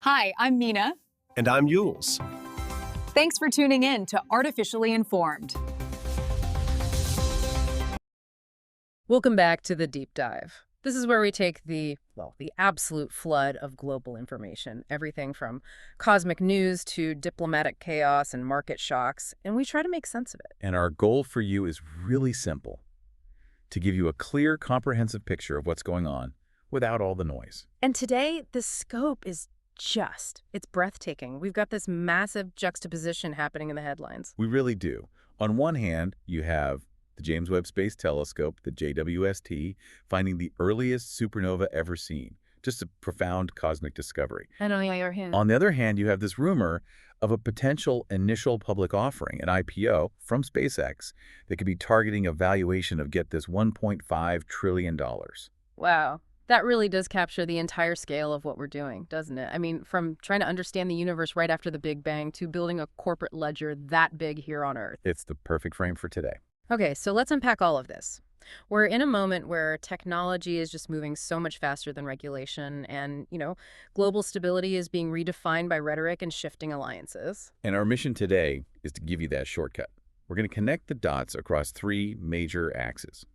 Hi, I'm Mina. And I'm Yules. Thanks for tuning in to Artificially Informed. Welcome back to the deep dive. This is where we take the absolute flood of global information, everything from cosmic news to diplomatic chaos and market shocks, and we try to make sense of it. And our goal for you is really simple: to give you a clear, comprehensive picture of what's going on without all the noise. And today, the scope is it's breathtaking. We've got this massive juxtaposition happening in the headlines. We really do. On one hand, you have the James Webb Space Telescope, the JWST, finding the earliest supernova ever seen. Just a profound cosmic discovery. And on the other hand, On the other hand, you have this rumor of a potential initial public offering, an IPO, from SpaceX that could be targeting a valuation of, get this, $1.5 trillion. wow, that really does capture the entire scale of what we're doing, doesn't it? I mean, from trying to understand the universe right after the Big Bang to building a corporate ledger that big here on Earth. It's the perfect frame for today. Okay, so let's unpack all of this. We're in a moment where technology is just moving so much faster than regulation, and, global stability is being redefined by rhetoric and shifting alliances. And our mission today is to give you that shortcut. We're going to connect the dots across three major axes.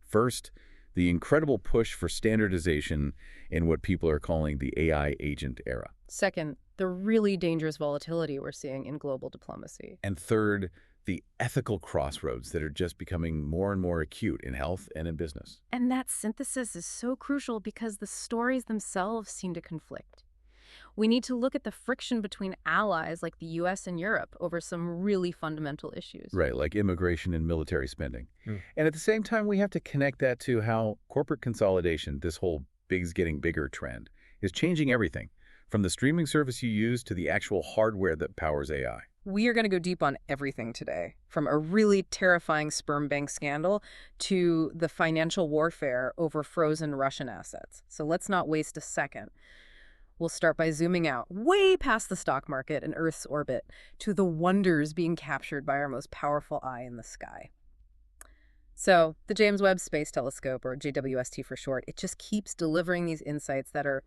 First, the incredible push for standardization in what people are calling the AI agent era. Second, the really dangerous volatility we're seeing in global diplomacy. And third, the ethical crossroads that are just becoming more and more acute in health and in business. And that synthesis is so crucial because the stories themselves seem to conflict. We need to look at the friction between allies like the US and Europe over some really fundamental issues. Right, like immigration and military spending. And at the same time, we have to connect that to how corporate consolidation, this whole big's getting bigger trend, is changing everything, from the streaming service you use to the actual hardware that powers AI. We are going to go deep on everything today, from a really terrifying sperm bank scandal to the financial warfare over frozen Russian assets. So let's not waste a second. We'll start by zooming out way past the stock market and Earth's orbit to the wonders being captured by our most powerful eye in the sky. So the James Webb Space Telescope, or JWST for short, it just keeps delivering these insights that are,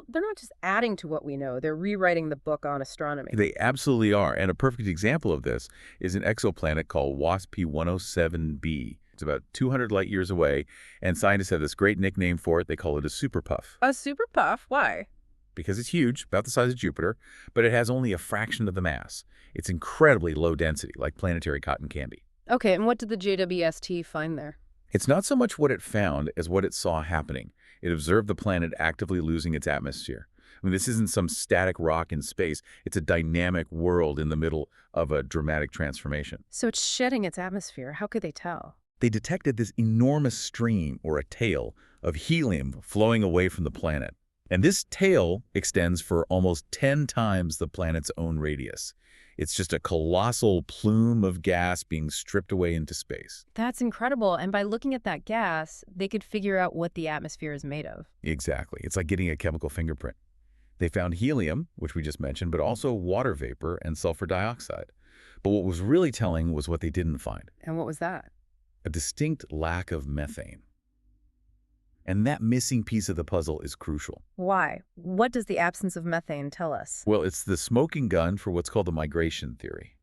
they're not just adding to what we know, they're rewriting the book on astronomy. They absolutely are. And a perfect example of this is an exoplanet called WASP-P107b. It's about 200 light years away, and scientists have this great nickname for it. They call it a superpuff. A superpuff? Why? Because it's huge, about the size of Jupiter, but it has only a fraction of the mass. It's incredibly low density, like planetary cotton candy. Okay, and what did the JWST find there? It's not so much what it found as what it saw happening. It observed the planet actively losing its atmosphere. I mean, this isn't some static rock in space. It's a dynamic world in the middle of a dramatic transformation. So it's shedding its atmosphere. How could they tell? They detected this enormous stream, or a tail, of helium flowing away from the planet. And this tail extends for almost 10 times the planet's own radius. It's just a colossal plume of gas being stripped away into space. That's incredible. And by looking at that gas, they could figure out what the atmosphere is made of. Exactly. It's like getting a chemical fingerprint. They found helium, which we just mentioned, but also water vapor and sulfur dioxide. But what was really telling was what they didn't find. And what was that? A distinct lack of methane. And that missing piece of the puzzle is crucial. Why? What does the absence of methane tell us? Well, it's the smoking gun for what's called the migration theory.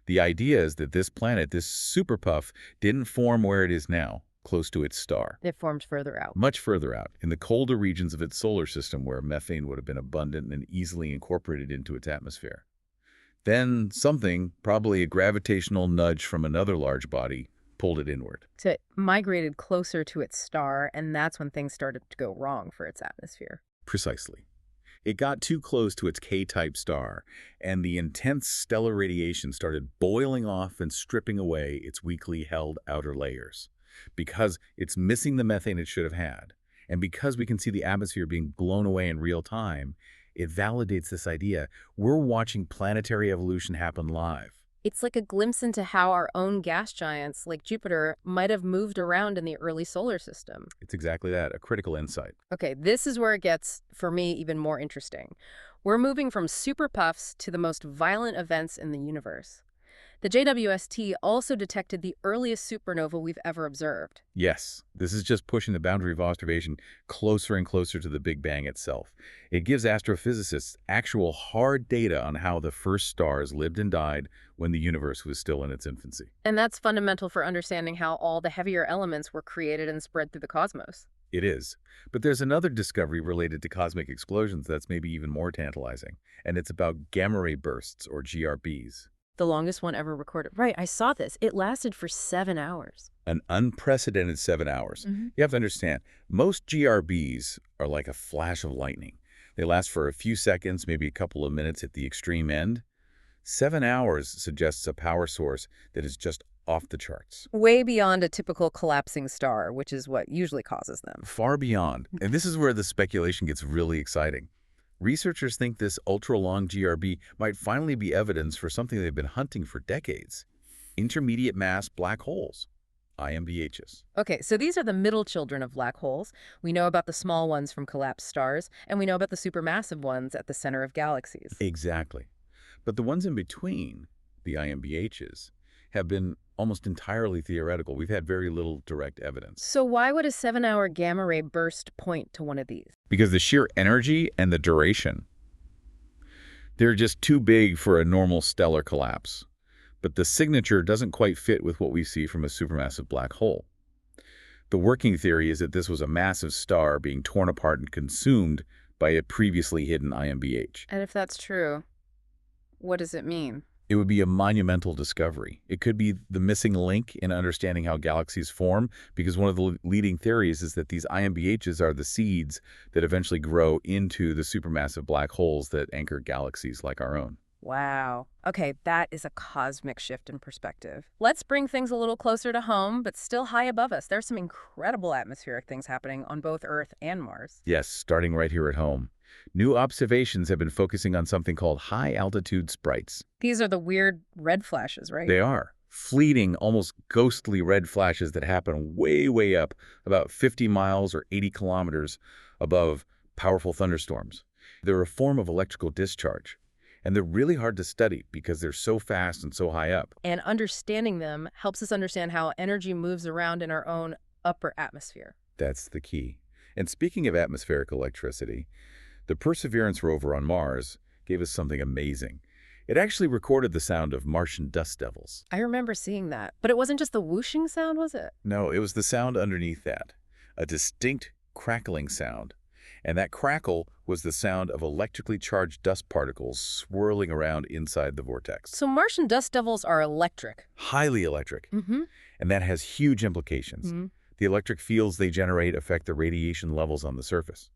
The idea is that this planet, this superpuff, didn't form where it is now, close to its star. It formed further out. Much further out, in the colder regions of its solar system where methane would have been abundant and easily incorporated into its atmosphere. Then something, probably a gravitational nudge from another large body, pulled it inward. So it migrated closer to its star, and that's when things started to go wrong for its atmosphere. Precisely. It got too close to its K-type star, and the intense stellar radiation started boiling off and stripping away its weakly held outer layers. Because it's missing the methane it should have had, and because we can see the atmosphere being blown away in real time, it validates this idea. We're watching planetary evolution happen live. It's like a glimpse into how our own gas giants, like Jupiter, might have moved around in the early solar system. It's exactly that, a critical insight. Okay, this is where it gets, for me, even more interesting. We're moving from superpuffs to the most violent events in the universe. The JWST also detected the earliest supernova we've ever observed. Yes, this is just pushing the boundary of observation closer and closer to the Big Bang itself. It gives astrophysicists actual hard data on how the first stars lived and died when the universe was still in its infancy. And that's fundamental for understanding how all the heavier elements were created and spread through the cosmos. It is. But there's another discovery related to cosmic explosions that's maybe even more tantalizing, and it's about gamma ray bursts, or GRBs. The longest one ever recorded. Right, I saw this. It lasted for 7 hours. An unprecedented 7 hours. You have to understand, most GRBs are like a flash of lightning. They last for a few seconds, maybe a couple of minutes at the extreme end. 7 hours suggests a power source that is just off the charts. Way beyond a typical collapsing star, which is what usually causes them. Far beyond. And this is where the speculation gets really exciting. Researchers think this ultra-long GRB might finally be evidence for something they've been hunting for decades. Intermediate mass black holes, IMBHs. Okay, so these are the middle children of black holes. We know about the small ones from collapsed stars, and we know about the supermassive ones at the center of galaxies. Exactly. But the ones in between, the IMBHs, have been almost entirely theoretical. We've had very little direct evidence. So why would a 7-hour gamma ray burst point to one of these? Because the sheer energy and the duration, they're just too big for a normal stellar collapse. But the signature doesn't quite fit with what we see from a supermassive black hole. The working theory is that this was a massive star being torn apart and consumed by a previously hidden IMBH. And if that's true, what does it mean? It would be a monumental discovery. It could be the missing link in understanding how galaxies form, because one of the leading theories is that these IMBHs are the seeds that eventually grow into the supermassive black holes that anchor galaxies like our own. Wow. Okay, that is a cosmic shift in perspective. Let's bring things a little closer to home, but still high above us. There's some incredible atmospheric things happening on both Earth and Mars. Yes, starting right here at home. New observations have been focusing on something called high-altitude sprites. These are the weird red flashes, right? They are. Fleeting, almost ghostly red flashes that happen way, way up, about 50 miles or 80 kilometers above powerful thunderstorms. They're a form of electrical discharge. And they're really hard to study because they're so fast and so high up. And understanding them helps us understand how energy moves around in our own upper atmosphere. That's the key. And speaking of atmospheric electricity, the Perseverance rover on Mars gave us something amazing. It actually recorded the sound of Martian dust devils. I remember seeing that. But it wasn't just the whooshing sound, was it? No, it was the sound underneath that. A distinct crackling sound. And that crackle was the sound of electrically charged dust particles swirling around inside the vortex. So Martian dust devils are electric. Highly electric. Mm-hmm. And that has huge implications. Mm-hmm. The electric fields they generate affect the radiation levels on the surface.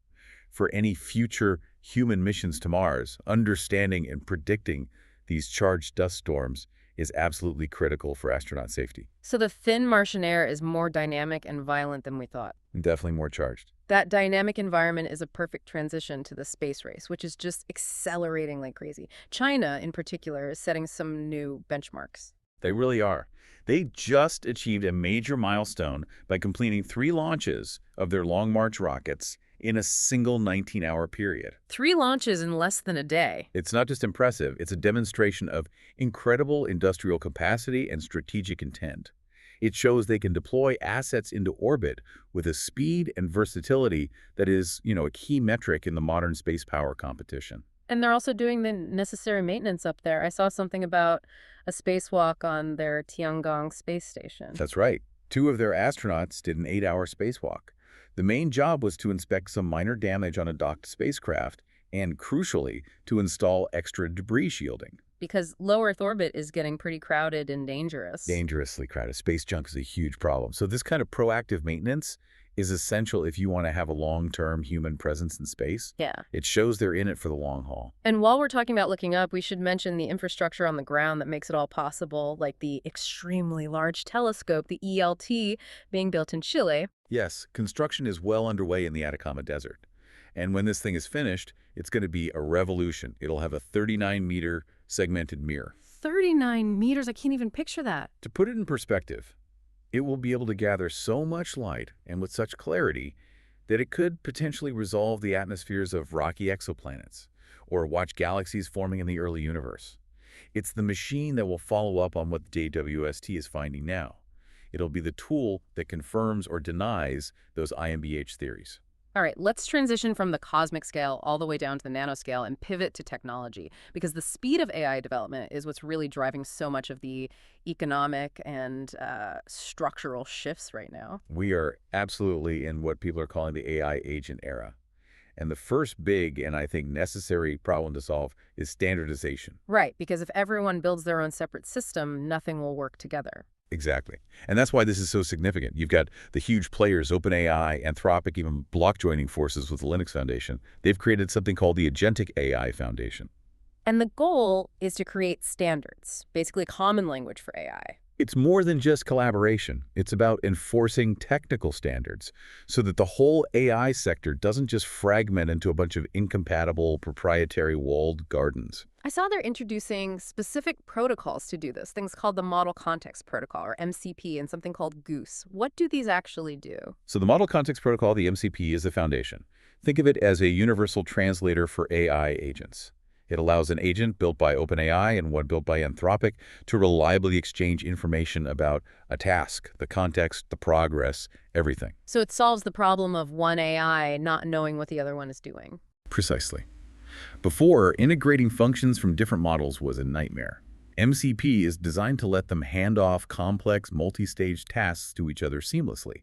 For any future human missions to Mars, understanding and predicting these charged dust storms is absolutely critical for astronaut safety. So the thin Martian air is more dynamic and violent than we thought. And definitely more charged. That dynamic environment is a perfect transition to the space race, which is just accelerating like crazy. China, in particular, is setting some new benchmarks. They really are. They just achieved a major milestone by completing 3 launches of their Long March rockets in a single 19-hour period. 3 launches in less than a day. It's not just impressive, it's a demonstration of incredible industrial capacity and strategic intent. It shows they can deploy assets into orbit with a speed and versatility that is, a key metric in the modern space power competition. And they're also doing the necessary maintenance up there. I saw something about a spacewalk on their Tiangong space station. That's right. 2 of their astronauts did an 8-hour spacewalk. The main job was to inspect some minor damage on a docked spacecraft and, crucially, to install extra debris shielding. Because low Earth orbit is getting pretty crowded and dangerous. Dangerously crowded. Space junk is a huge problem. So this kind of proactive maintenance is essential if you want to have a long-term human presence in space. Yeah. It shows they're in it for the long haul. And while we're talking about looking up, we should mention the infrastructure on the ground that makes it all possible, like the extremely large telescope, the ELT, being built in Chile. Yes, construction is well underway in the Atacama Desert. And when this thing is finished, it's going to be a revolution. It'll have a 39-meter segmented mirror. 39 meters? I can't even picture that. To put it in perspective, it will be able to gather so much light and with such clarity that it could potentially resolve the atmospheres of rocky exoplanets or watch galaxies forming in the early universe. It's the machine that will follow up on what the JWST is finding now. It'll be the tool that confirms or denies those IMBH theories. All right, let's transition from the cosmic scale all the way down to the nanoscale and pivot to technology, because the speed of AI development is what's really driving so much of the economic and structural shifts right now. We are absolutely in what people are calling the AI agent era. And the first big and I think necessary problem to solve is standardization. Right, because if everyone builds their own separate system, nothing will work together. Exactly. And that's why this is so significant. You've got the huge players, OpenAI, Anthropic, even block joining forces with the Linux Foundation. They've created something called the Agentic AI Foundation. And the goal is to create standards, basically common language for AI. It's more than just collaboration. It's about enforcing technical standards so that the whole AI sector doesn't just fragment into a bunch of incompatible, proprietary walled gardens. I saw they're introducing specific protocols to do this, things called the Model Context Protocol, or MCP, and something called Goose. What do these actually do? So the Model Context Protocol, the MCP, is the foundation. Think of it as a universal translator for AI agents. It allows an agent built by OpenAI and one built by Anthropic to reliably exchange information about a task, the context, the progress, everything. So it solves the problem of one AI not knowing what the other one is doing. Precisely. Before, integrating functions from different models was a nightmare. MCP is designed to let them hand off complex, multi-stage tasks to each other seamlessly.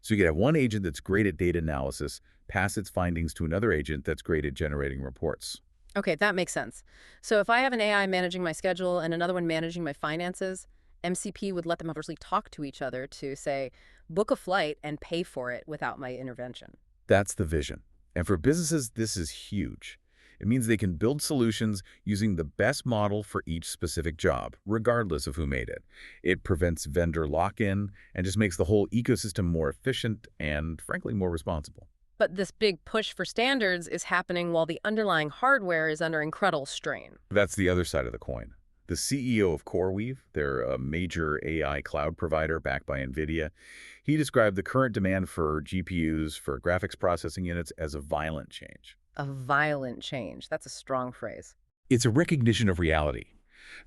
So you could have one agent that's great at data analysis, pass its findings to another agent that's great at generating reports. Okay, that makes sense. So if I have an AI managing my schedule and another one managing my finances, MCP would let them obviously talk to each other to, say, book a flight and pay for it without my intervention. That's the vision. And for businesses, this is huge. It means they can build solutions using the best model for each specific job, regardless of who made it. It prevents vendor lock-in and just makes the whole ecosystem more efficient and, frankly, more responsible. But this big push for standards is happening while the underlying hardware is under incredible strain. That's the other side of the coin. The CEO of CoreWeave, they're a major AI cloud provider backed by NVIDIA, he described the current demand for GPUs, for graphics processing units, as a violent change. A violent change. That's a strong phrase. It's a recognition of reality.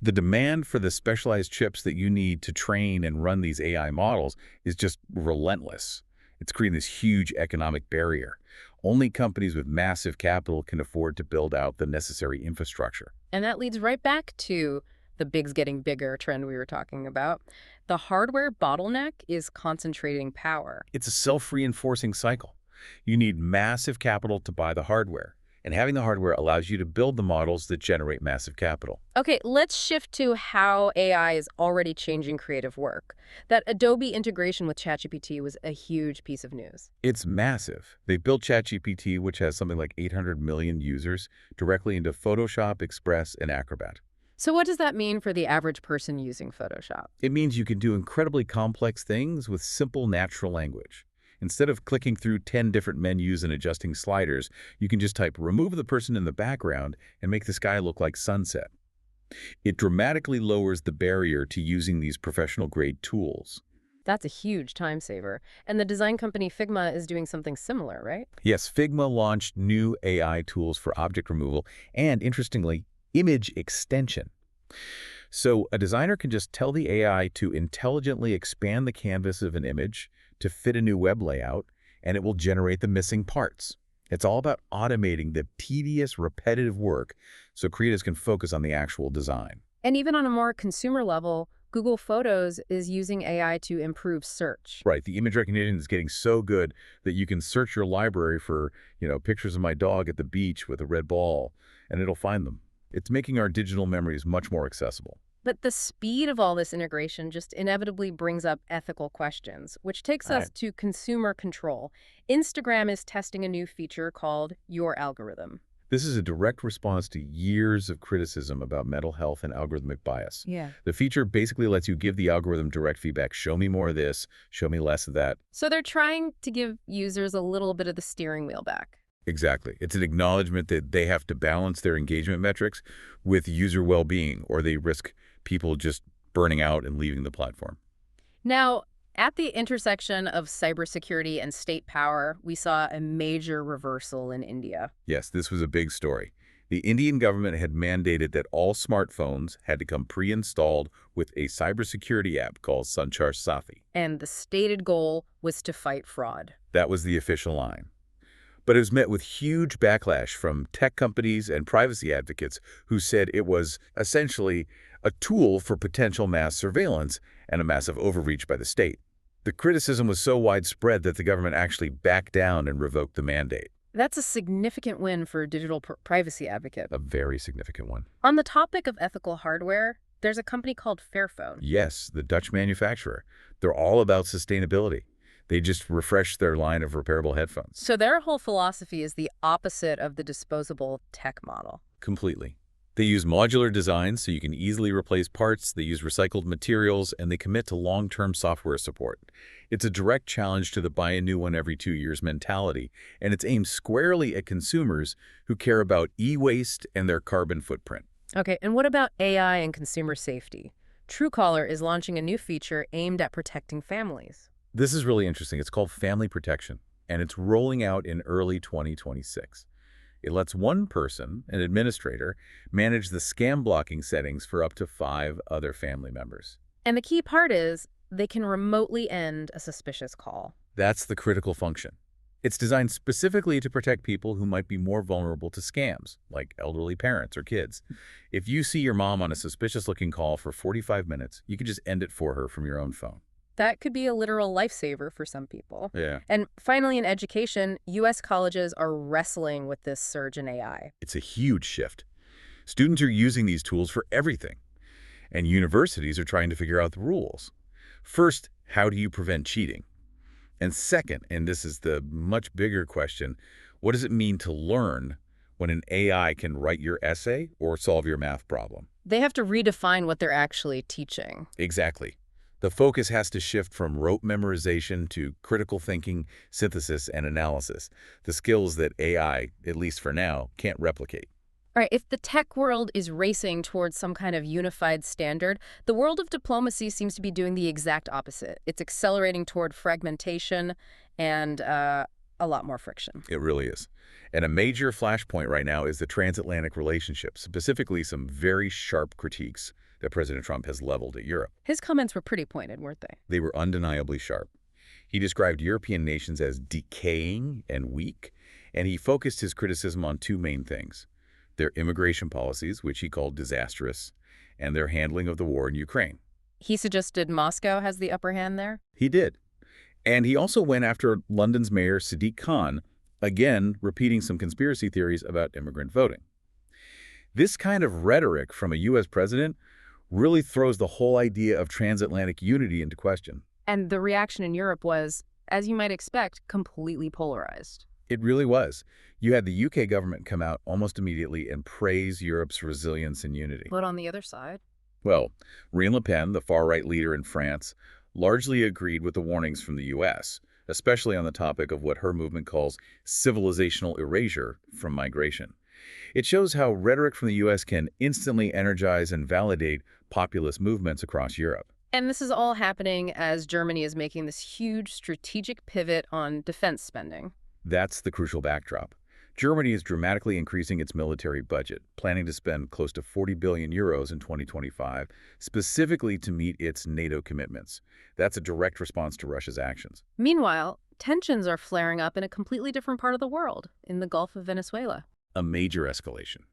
The demand for the specialized chips that you need to train and run these AI models is just relentless. It's creating this huge economic barrier. Only companies with massive capital can afford to build out the necessary infrastructure. And that leads right back to the bigs getting bigger trend we were talking about. The hardware bottleneck is concentrating power. It's a self-reinforcing cycle. You need massive capital to buy the hardware, and having the hardware allows you to build the models that generate massive capital. Okay, let's shift to how AI is already changing creative work. That Adobe integration with ChatGPT was a huge piece of news. It's massive. They built ChatGPT, which has something like 800 million users, directly into Photoshop, Express, and Acrobat. So what does that mean for the average person using Photoshop? It means you can do incredibly complex things with simple natural language. Instead of clicking through 10 different menus and adjusting sliders, you can just type "remove the person in the background" and make the sky look like sunset. It dramatically lowers the barrier to using these professional-grade tools. That's a huge time saver. And the design company Figma is doing something similar, right? Yes, Figma launched new AI tools for object removal and, interestingly, image extension. So a designer can just tell the AI to intelligently expand the canvas of an image to fit a new web layout, and it will generate the missing parts. It's all about automating the tedious, repetitive work so creators can focus on the actual design. And even on a more consumer level, Google Photos is using AI to improve search. Right, the image recognition is getting so good that you can search your library for, pictures of my dog at the beach with a red ball, and it'll find them. It's making our digital memories much more accessible. But the speed of all this integration just inevitably brings up ethical questions, which takes us to consumer control. Instagram is testing a new feature called Your Algorithm. This is a direct response to years of criticism about mental health and algorithmic bias. Yeah. The feature basically lets you give the algorithm direct feedback. Show me more of this, show me less of that. So they're trying to give users a little bit of the steering wheel back. Exactly. It's an acknowledgement that they have to balance their engagement metrics with user well-being, or they risk people just burning out and leaving the platform. Now, at the intersection of cybersecurity and state power, we saw a major reversal in India. Yes, this was a big story. The Indian government had mandated that all smartphones had to come pre-installed with a cybersecurity app called Sanchar Sathi. And the stated goal was to fight fraud. That was the official line. But it was met with huge backlash from tech companies and privacy advocates who said it was essentially a tool for potential mass surveillance and a massive overreach by the state. The criticism was so widespread that the government actually backed down and revoked the mandate. That's a significant win for a digital privacy advocate. A very significant one. On the topic of ethical hardware, there's a company called Fairphone. Yes, the Dutch manufacturer. They're all about sustainability. They just refreshed their line of repairable headphones. So their whole philosophy is the opposite of the disposable tech model. Completely. They use modular designs so you can easily replace parts, they use recycled materials, and they commit to long-term software support. It's a direct challenge to the buy a new one every 2 years mentality, and it's aimed squarely at consumers who care about e-waste and their carbon footprint. Okay, and what about AI and consumer safety? Truecaller is launching a new feature aimed at protecting families. This is really interesting. It's called Family Protection, and it's rolling out in early 2026. It lets one person, an administrator, manage the scam blocking settings for up to 5 other family members. And the key part is they can remotely end a suspicious call. That's the critical function. It's designed specifically to protect people who might be more vulnerable to scams, like elderly parents or kids. If you see your mom on a suspicious-looking call for 45 minutes, you can just end it for her from your own phone. That could be a literal lifesaver for some people. Yeah. And finally, in education, U.S. colleges are wrestling with this surge in AI. It's a huge shift. Students are using these tools for everything, and universities are trying to figure out the rules. First, how do you prevent cheating? And second, and this is the much bigger question, what does it mean to learn when an AI can write your essay or solve your math problem? They have to redefine what they're actually teaching. Exactly. The focus has to shift from rote memorization to critical thinking, synthesis, and analysis, the skills that AI, at least for now, can't replicate. All right, if the tech world is racing towards some kind of unified standard, the world of diplomacy seems to be doing the exact opposite. It's accelerating toward fragmentation and a lot more friction. It really is. And a major flashpoint right now is the transatlantic relationship, specifically some very sharp critiques that President Trump has leveled at Europe. His comments were pretty pointed, weren't they? They were undeniably sharp. He described European nations as decaying and weak, and he focused his criticism on 2 main things: their immigration policies, which he called disastrous, and their handling of the war in Ukraine. He suggested Moscow has the upper hand there? He did. And he also went after London's mayor, Sadiq Khan, again repeating some conspiracy theories about immigrant voting. This kind of rhetoric from a U.S. president really throws the whole idea of transatlantic unity into question. And the reaction in Europe was, as you might expect, completely polarized. It really was. You had the UK government come out almost immediately and praise Europe's resilience and unity. But on the other side? Well, Marine Le Pen, the far-right leader in France, largely agreed with the warnings from the U.S., especially on the topic of what her movement calls civilizational erasure from migration. It shows how rhetoric from the U.S. can instantly energize and validate populist movements across Europe. And this is all happening as Germany is making this huge strategic pivot on defense spending. That's the crucial backdrop. Germany is dramatically increasing its military budget, planning to spend close to 40 billion euros in 2025, specifically to meet its NATO commitments. That's a direct response to Russia's actions. Meanwhile, tensions are flaring up in a completely different part of the world, in the Gulf of Venezuela. A major escalation.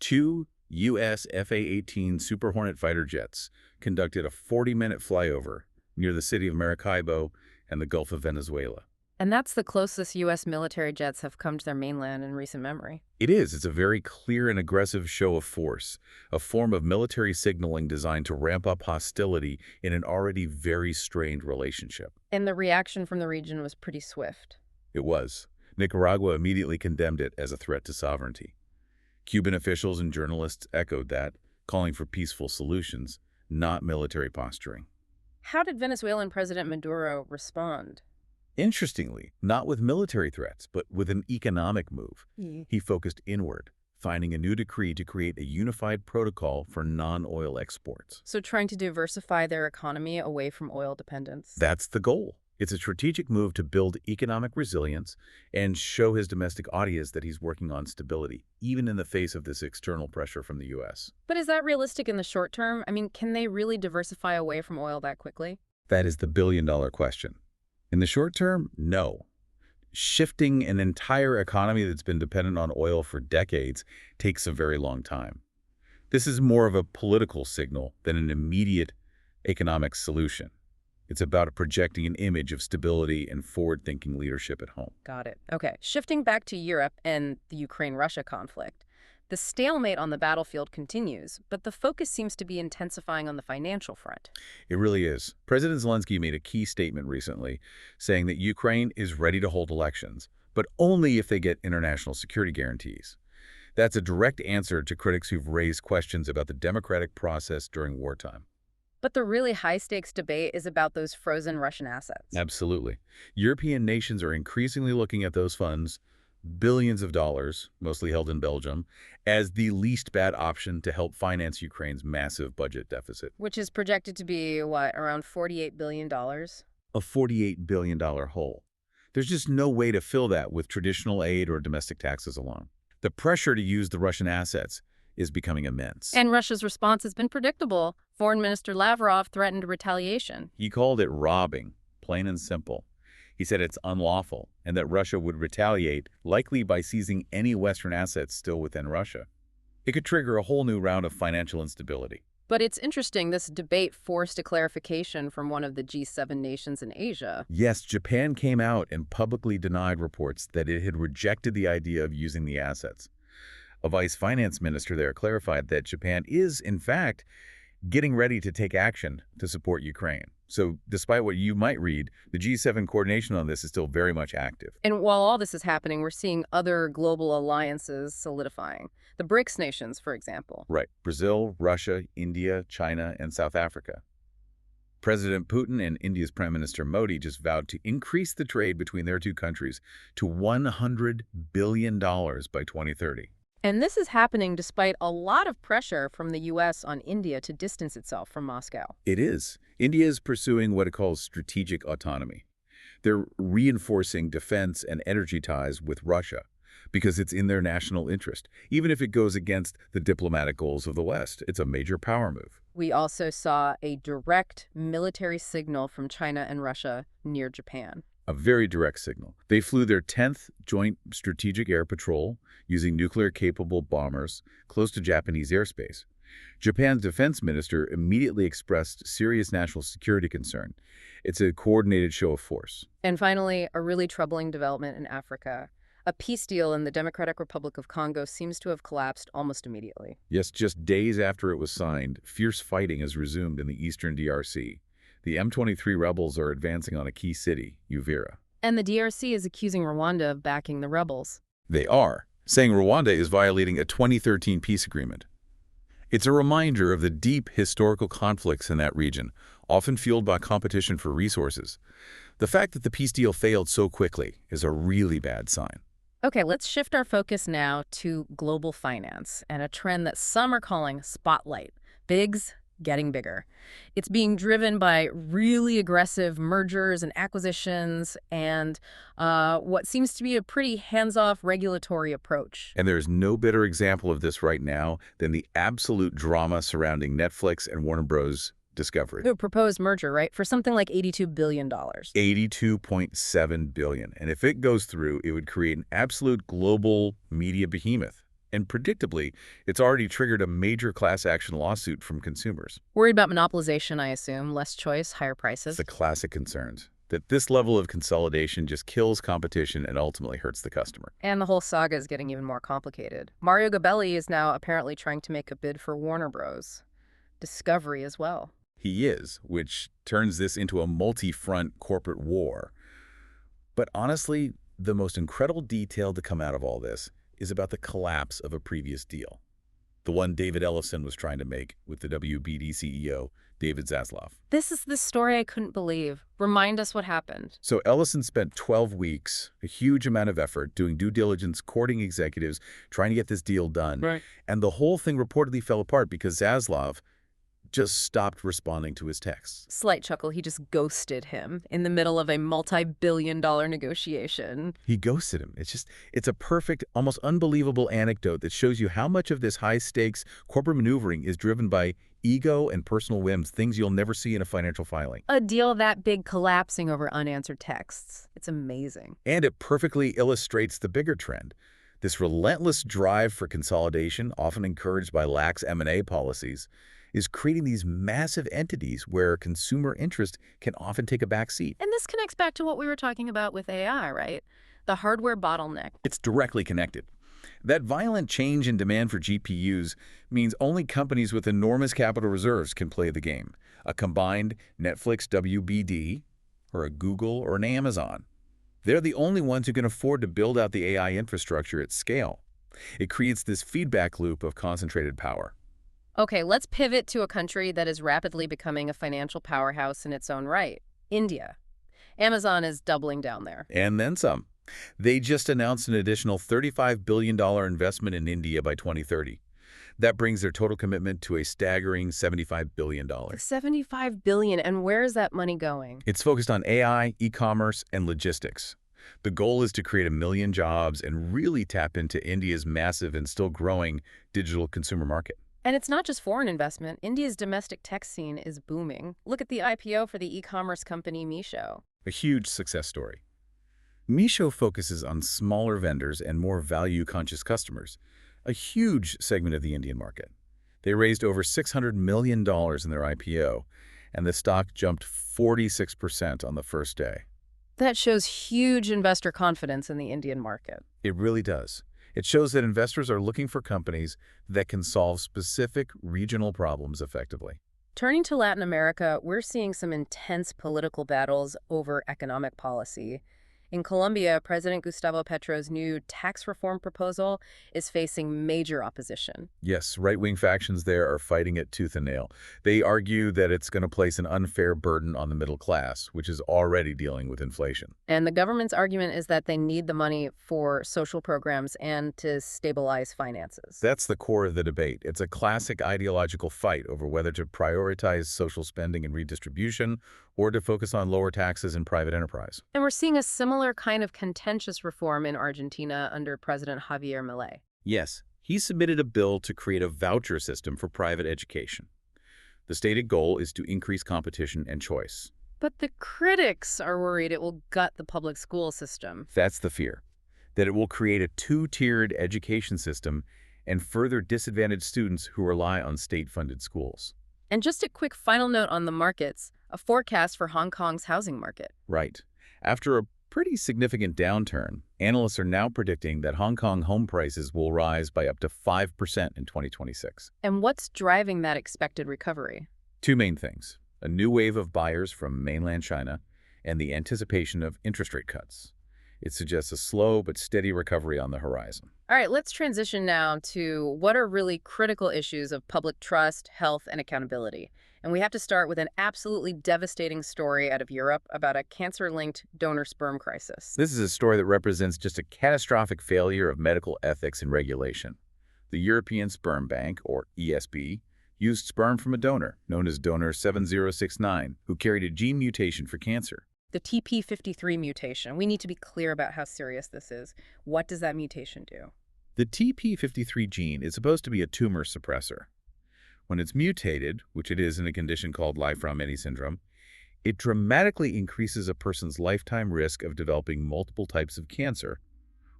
2 U.S. F-A-18 Super Hornet fighter jets conducted a 40-minute flyover near the city of Maracaibo and the Gulf of Venezuela. And that's the closest U.S. military jets have come to their mainland in recent memory. It is. It's a very clear and aggressive show of force, a form of military signaling designed to ramp up hostility in an already very strained relationship. And the reaction from the region was pretty swift. It was. Nicaragua immediately condemned it as a threat to sovereignty. Cuban officials and journalists echoed that, calling for peaceful solutions, not military posturing. How did Venezuelan President Maduro respond? Interestingly, not with military threats, but with an economic move. He focused inward, finding a new decree to create a unified protocol for non-oil exports. So trying to diversify their economy away from oil dependence. That's the goal. It's a strategic move to build economic resilience and show his domestic audience that he's working on stability, even in the face of this external pressure from the U.S. But is that realistic in the short term? I mean, can they really diversify away from oil that quickly? That is the billion-dollar question. In the short term, no. Shifting an entire economy that's been dependent on oil for decades takes a very long time. This is more of a political signal than an immediate economic solution. It's about projecting an image of stability and forward-thinking leadership at home. Got it. Okay, shifting back to Europe and the Ukraine-Russia conflict. The stalemate on the battlefield continues, but the focus seems to be intensifying on the financial front. It really is. President Zelensky made a key statement recently saying that Ukraine is ready to hold elections, but only if they get international security guarantees. That's a direct answer to critics who've raised questions about the democratic process during wartime. But the really high-stakes debate is about those frozen Russian assets. Absolutely. European nations are increasingly looking at those funds, billions of dollars, mostly held in Belgium, as the least bad option to help finance Ukraine's massive budget deficit. Which is projected to be, what, around $48 billion? A $48 billion hole. There's just no way to fill that with traditional aid or domestic taxes alone. The pressure to use the Russian assets is becoming immense. And Russia's response has been predictable. Foreign Minister Lavrov threatened retaliation. He called it robbing, plain and simple. He said it's unlawful and that Russia would retaliate, likely by seizing any Western assets still within Russia. It could trigger a whole new round of financial instability. But it's interesting, this debate forced a clarification from one of the G7 nations in Asia. Yes, Japan came out and publicly denied reports that it had rejected the idea of using the assets. A vice finance minister there clarified that Japan is, in fact, getting ready to take action to support Ukraine. So despite what you might read, the G7 coordination on this is still very much active. And while all this is happening, we're seeing other global alliances solidifying. The BRICS nations, for example. Right. Brazil, Russia, India, China, and South Africa. President Putin and India's Prime Minister Modi just vowed to increase the trade between their two countries to $100 billion by 2030. And this is happening despite a lot of pressure from the U.S. on India to distance itself from Moscow. It is. India is pursuing what it calls strategic autonomy. They're reinforcing defense and energy ties with Russia because it's in their national interest. Even if it goes against the diplomatic goals of the West, it's a major power move. We also saw a direct military signal from China and Russia near Japan. A very direct signal. They flew their 10th Joint Strategic Air Patrol using nuclear-capable bombers close to Japanese airspace. Japan's defense minister immediately expressed serious national security concern. It's a coordinated show of force. And finally, a really troubling development in Africa. A peace deal in the Democratic Republic of Congo seems to have collapsed almost immediately. Yes, just days after it was signed, fierce fighting has resumed in the eastern DRC. The M23 rebels are advancing on a key city, Uvira. And the DRC is accusing Rwanda of backing the rebels. They are, saying Rwanda is violating a 2013 peace agreement. It's a reminder of the deep historical conflicts in that region, often fueled by competition for resources. The fact that the peace deal failed so quickly is a really bad sign. Okay, let's shift our focus now to global finance and a trend that some are calling spotlight. Bigs getting bigger. It's being driven by really aggressive mergers and acquisitions and what seems to be a pretty hands-off regulatory approach. And there's no better example of this right now than the absolute drama surrounding Netflix and Warner Bros. Discovery. The proposed merger, right? For something like $82 billion. $82.7 billion. And if it goes through, it would create an absolute global media behemoth. And predictably, it's already triggered a major class action lawsuit from consumers. Worried about monopolization, I assume. Less choice, higher prices. It's the classic concerns that this level of consolidation just kills competition and ultimately hurts the customer. And the whole saga is getting even more complicated. Mario Gabelli is now apparently trying to make a bid for Warner Bros. Discovery as well. He is, which turns this into a multi-front corporate war. But honestly, the most incredible detail to come out of all this is about the collapse of a previous deal. The one David Ellison was trying to make with the WBD CEO, David Zaslav. This is the story I couldn't believe. Remind us what happened. So Ellison spent 12 weeks, a huge amount of effort, doing due diligence, courting executives, trying to get this deal done. Right. And the whole thing reportedly fell apart because Zaslav just stopped responding to his texts. Slight chuckle, he just ghosted him in the middle of a multi-billion-dollar negotiation. He ghosted him. It's a perfect, almost unbelievable anecdote that shows you how much of this high-stakes corporate maneuvering is driven by ego and personal whims, things you'll never see in a financial filing. A deal that big collapsing over unanswered texts. It's amazing. And it perfectly illustrates the bigger trend. This relentless drive for consolidation, often encouraged by lax M&A policies, is creating these massive entities where consumer interest can often take a back seat. And this connects back to what we were talking about with AI, right? The hardware bottleneck. It's directly connected. That violent change in demand for GPUs means only companies with enormous capital reserves can play the game. A combined Netflix WBD, or a Google, or an Amazon. They're the only ones who can afford to build out the AI infrastructure at scale. It creates this feedback loop of concentrated power. Okay, let's pivot to a country that is rapidly becoming a financial powerhouse in its own right, India. Amazon is doubling down there. And then some. They just announced an additional $35 billion investment in India by 2030. That brings their total commitment to a staggering $75 billion. $75 billion, and where is that money going? It's focused on AI, e-commerce, and logistics. The goal is to create 1 million jobs and really tap into India's massive and still growing digital consumer market. And it's not just foreign investment. India's domestic tech scene is booming. Look at the IPO for the e-commerce company Meesho. A huge success story. Meesho focuses on smaller vendors and more value-conscious customers, a huge segment of the Indian market. They raised over $600 million in their IPO, and the stock jumped 46% on the first day. That shows huge investor confidence in the Indian market. It really does. It shows that investors are looking for companies that can solve specific regional problems effectively. Turning to Latin America, we're seeing some intense political battles over economic policy. In Colombia, President Gustavo Petro's new tax reform proposal is facing major opposition. Yes, right-wing factions there are fighting it tooth and nail. They argue that it's going to place an unfair burden on the middle class, which is already dealing with inflation. And the government's argument is that they need the money for social programs and to stabilize finances. That's the core of the debate. It's a classic ideological fight over whether to prioritize social spending and redistribution or to focus on lower taxes and private enterprise. And we're seeing a similar kind of contentious reform in Argentina under President Javier Milei. Yes, he submitted a bill to create a voucher system for private education. The stated goal is to increase competition and choice. But the critics are worried it will gut the public school system. That's the fear, that it will create a two-tiered education system and further disadvantage students who rely on state-funded schools. And just a quick final note on the markets, a forecast for Hong Kong's housing market. Right. After a pretty significant downturn, analysts are now predicting that Hong Kong home prices will rise by up to 5% in 2026. And what's driving that expected recovery? Two main things: a new wave of buyers from mainland China and the anticipation of interest rate cuts. It suggests a slow but steady recovery on the horizon. All right, let's transition now to what are really critical issues of public trust, health, and accountability. And we have to start with an absolutely devastating story out of Europe about a cancer-linked donor sperm crisis. This is a story that represents just a catastrophic failure of medical ethics and regulation. The European Sperm Bank, or ESB, used sperm from a donor, known as donor 7069, who carried a gene mutation for cancer. The TP53 mutation. We need to be clear about how serious this is. What does that mutation do? The TP53 gene is supposed to be a tumor suppressor. When it's mutated, which it is in a condition called Li-Fraumeni syndrome, it dramatically increases a person's lifetime risk of developing multiple types of cancer.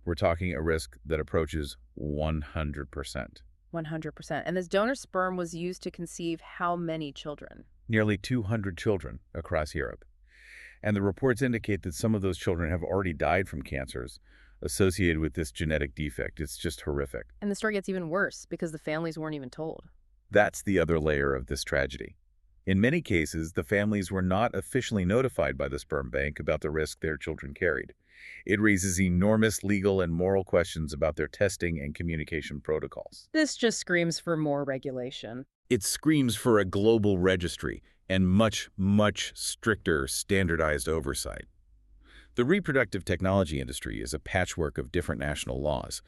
We're talking a risk that approaches 100%. 100%. And this donor sperm was used to conceive how many children? Nearly 200 children across Europe. And the reports indicate that some of those children have already died from cancers associated with this genetic defect. It's just horrific. And the story gets even worse because the families weren't even told. That's the other layer of this tragedy. In many cases, the families were not officially notified by the sperm bank about the risk their children carried. It raises enormous legal and moral questions about their testing and communication protocols. This just screams for more regulation. It screams for a global registry and much, much stricter standardized oversight. The reproductive technology industry is a patchwork of different national laws,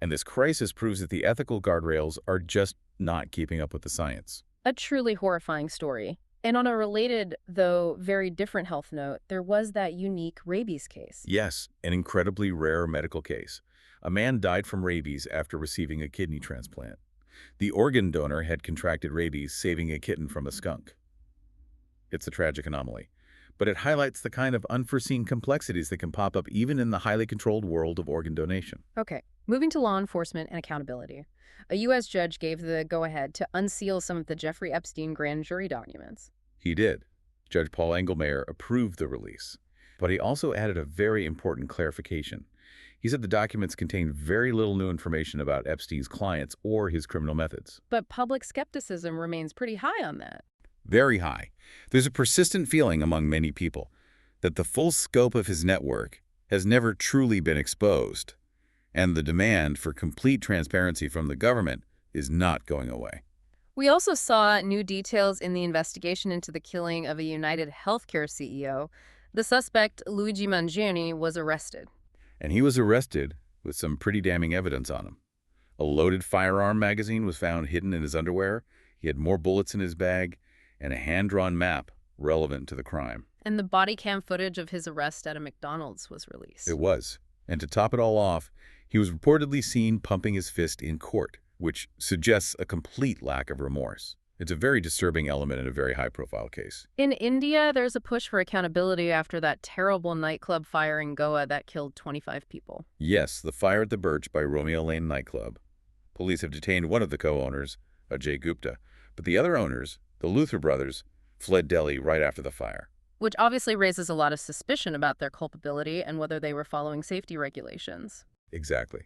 and this crisis proves that the ethical guardrails are just not keeping up with the science. A truly horrifying story. And on a related, though very different health note, there was that unique rabies case. Yes, an incredibly rare medical case. A man died from rabies after receiving a kidney transplant. The organ donor had contracted rabies, saving a kitten from a skunk. It's a tragic anomaly, but it highlights the kind of unforeseen complexities that can pop up even in the highly controlled world of organ donation. Okay, moving to law enforcement and accountability. A U.S. judge gave the go-ahead to unseal some of the Jeffrey Epstein grand jury documents. He did. Judge Paul Engelmayer approved the release, but he also added a very important clarification. He said the documents contained very little new information about Epstein's clients or his criminal methods. But public skepticism remains pretty high on that. Very high. There's a persistent feeling among many people that the full scope of his network has never truly been exposed, and the demand for complete transparency from the government is not going away. We also saw new details in the investigation into the killing of a United Healthcare CEO. The suspect, Luigi Mangione, was arrested. And he was arrested with some pretty damning evidence on him. A loaded firearm magazine was found hidden in his underwear. He had more bullets in his bag, and a hand-drawn map relevant to the crime. And the body cam footage of his arrest at a McDonald's was released. It was. And to top it all off, he was reportedly seen pumping his fist in court, which suggests a complete lack of remorse. It's a very disturbing element in a very high-profile case. In India, there's a push for accountability after that terrible nightclub fire in Goa that killed 25 people. Yes, the fire at the Birch by Romeo Lane nightclub. Police have detained one of the co-owners, Ajay Gupta, but the other owners, the Luther brothers, fled Delhi right after the fire. Which obviously raises a lot of suspicion about their culpability and whether they were following safety regulations. Exactly.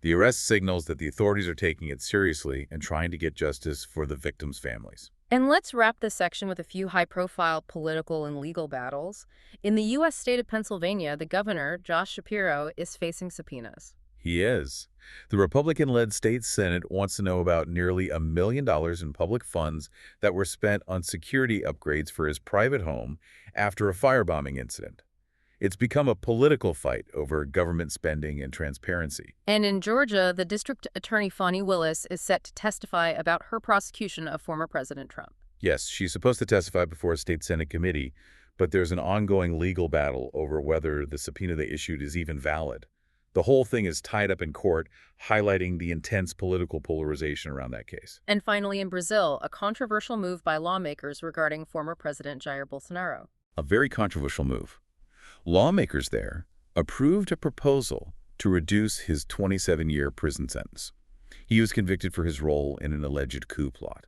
The arrest signals that the authorities are taking it seriously and trying to get justice for the victims' families. And let's wrap this section with a few high-profile political and legal battles. In the U.S. state of Pennsylvania, the governor, Josh Shapiro, is facing subpoenas. He is. The Republican-led state Senate wants to know about nearly $1 million in public funds that were spent on security upgrades for his private home after a firebombing incident. It's become a political fight over government spending and transparency. And in Georgia, the district attorney Fani Willis is set to testify about her prosecution of former President Trump. Yes, she's supposed to testify before a state Senate committee, but there's an ongoing legal battle over whether the subpoena they issued is even valid. The whole thing is tied up in court, highlighting the intense political polarization around that case. And finally, in Brazil, a controversial move by lawmakers regarding former President Jair Bolsonaro. A very controversial move. Lawmakers there approved a proposal to reduce his 27-year prison sentence. He was convicted for his role in an alleged coup plot.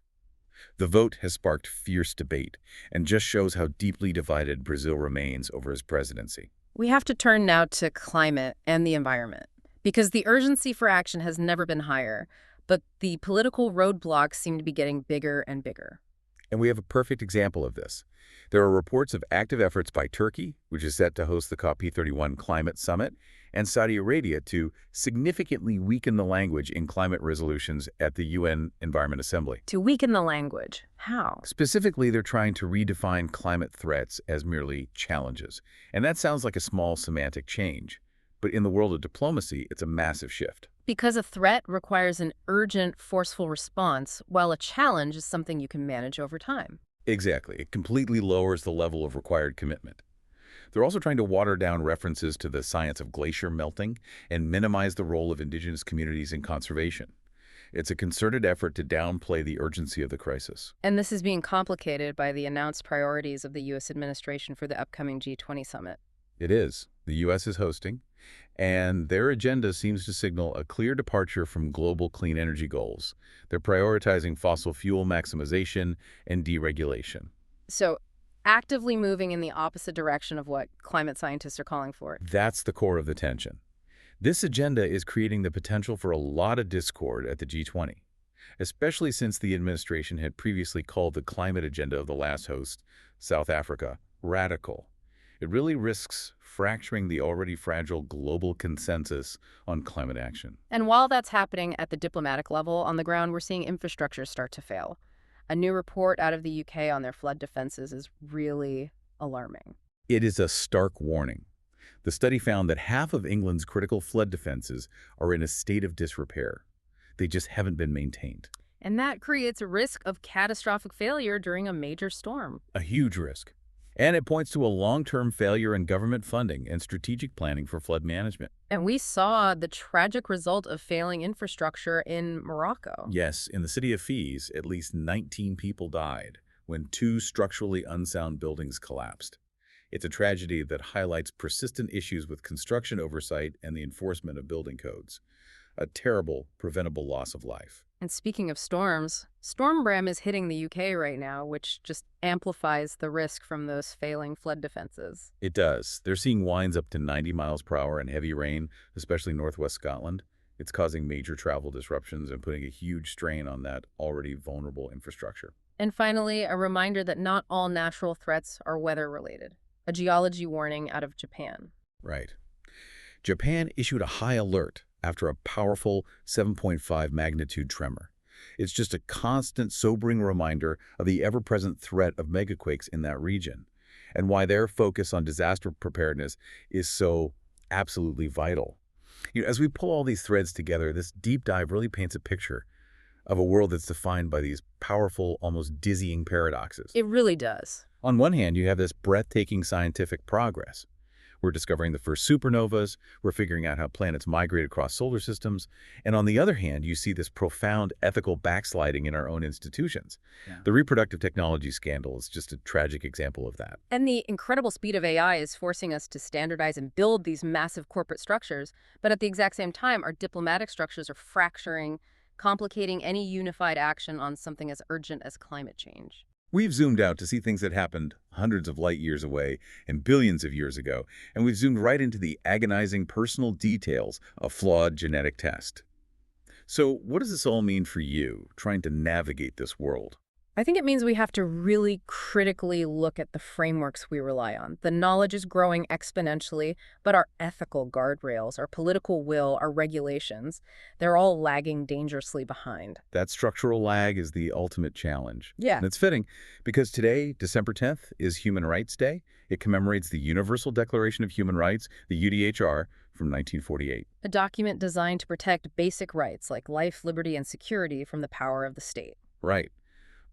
The vote has sparked fierce debate and just shows how deeply divided Brazil remains over his presidency. We have to turn now to climate and the environment, because the urgency for action has never been higher, but the political roadblocks seem to be getting bigger and bigger. And we have a perfect example of this. There are reports of active efforts by Turkey, which is set to host the COP31 climate summit, and Saudi Arabia to significantly weaken the language in climate resolutions at the UN Environment Assembly. To weaken the language. How? Specifically, they're trying to redefine climate threats as merely challenges. And that sounds like a small semantic change. But in the world of diplomacy, it's a massive shift. Because a threat requires an urgent, forceful response, while a challenge is something you can manage over time. Exactly. It completely lowers the level of required commitment. They're also trying to water down references to the science of glacier melting and minimize the role of indigenous communities in conservation. It's a concerted effort to downplay the urgency of the crisis. And this is being complicated by the announced priorities of the U.S. administration for the upcoming G20 summit. It is. The U.S. is hosting, and their agenda seems to signal a clear departure from global clean energy goals. They're prioritizing fossil fuel maximization and deregulation. So, actively moving in the opposite direction of what climate scientists are calling for. That's the core of the tension. This agenda is creating the potential for a lot of discord at the G20, especially since the administration had previously called the climate agenda of the last host, South Africa, radical. It really risks fracturing the already fragile global consensus on climate action. And while that's happening at the diplomatic level, on the ground we're seeing infrastructure start to fail. A new report out of the UK on their flood defenses is really alarming. It is a stark warning. The study found that half of England's critical flood defenses are in a state of disrepair. They just haven't been maintained. And that creates a risk of catastrophic failure during a major storm. A huge risk. And it points to a long-term failure in government funding and strategic planning for flood management. And we saw the tragic result of failing infrastructure in Morocco. Yes, in the city of Fez, at least 19 people died when 2 structurally unsound buildings collapsed. It's a tragedy that highlights persistent issues with construction oversight and the enforcement of building codes. A terrible, preventable loss of life. And speaking of storms, Storm Bram is hitting the UK right now, which just amplifies the risk from those failing flood defenses. It does. They're seeing winds up to 90 miles per hour and heavy rain, especially northwest Scotland. It's causing major travel disruptions and putting a huge strain on that already vulnerable infrastructure. And finally, a reminder that not all natural threats are weather-related. A geology warning out of Japan. Right. Japan issued a high alert after a powerful 7.5 magnitude tremor. It's just a constant, sobering reminder of the ever-present threat of megaquakes in that region, and why their focus on disaster preparedness is so absolutely vital. As we pull all these threads together, this deep dive really paints a picture of a world that's defined by these powerful, almost dizzying paradoxes. It really does. On one hand, you have this breathtaking scientific progress. We're discovering the first supernovas, we're figuring out how planets migrate across solar systems, and on the other hand, you see this profound ethical backsliding in our own institutions. Yeah. The reproductive technology scandal is just a tragic example of that. And the incredible speed of AI is forcing us to standardize and build these massive corporate structures, but at the exact same time, our diplomatic structures are fracturing, complicating any unified action on something as urgent as climate change. We've zoomed out to see things that happened hundreds of light years away and billions of years ago, and we've zoomed right into the agonizing personal details of flawed genetic test. So what does this all mean for you, trying to navigate this world? I think it means we have to really critically look at the frameworks we rely on. The knowledge is growing exponentially, but our ethical guardrails, our political will, our regulations, they're all lagging dangerously behind. That structural lag is the ultimate challenge. Yeah. And it's fitting, because today, December 10th, is Human Rights Day. It commemorates the Universal Declaration of Human Rights, the UDHR, from 1948. A document designed to protect basic rights like life, liberty, and security from the power of the state. Right.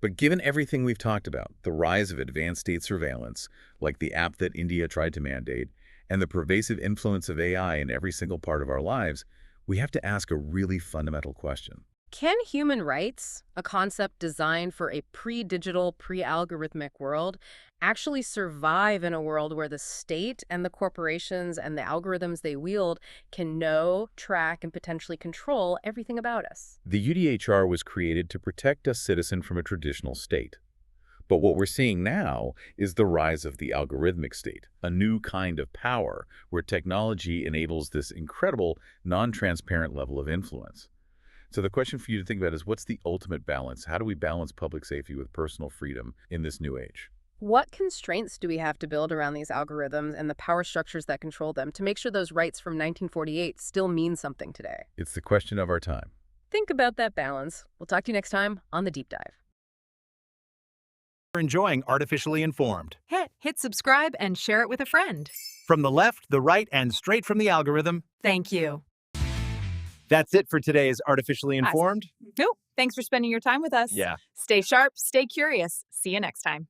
But given everything we've talked about, the rise of advanced state surveillance, like the app that India tried to mandate, and the pervasive influence of AI in every single part of our lives, we have to ask a really fundamental question. Can human rights, a concept designed for a pre-digital, pre-algorithmic world, actually survive in a world where the state and the corporations and the algorithms they wield can know, track, and potentially control everything about us? The UDHR was created to protect us citizens from a traditional state. But what we're seeing now is the rise of the algorithmic state, a new kind of power where technology enables this incredible, non-transparent level of influence. So the question for you to think about is, what's the ultimate balance? How do we balance public safety with personal freedom in this new age? What constraints do we have to build around these algorithms and the power structures that control them to make sure those rights from 1948 still mean something today? It's the question of our time. Think about that balance. We'll talk to you next time on The Deep Dive. You're enjoying Artificially Informed. Hit subscribe and share it with a friend. From the left, the right, and straight from the algorithm. Thank you. That's it for today's Artificially Informed. Nope. Thanks for spending your time with us. Yeah. Stay sharp, stay curious. See you next time.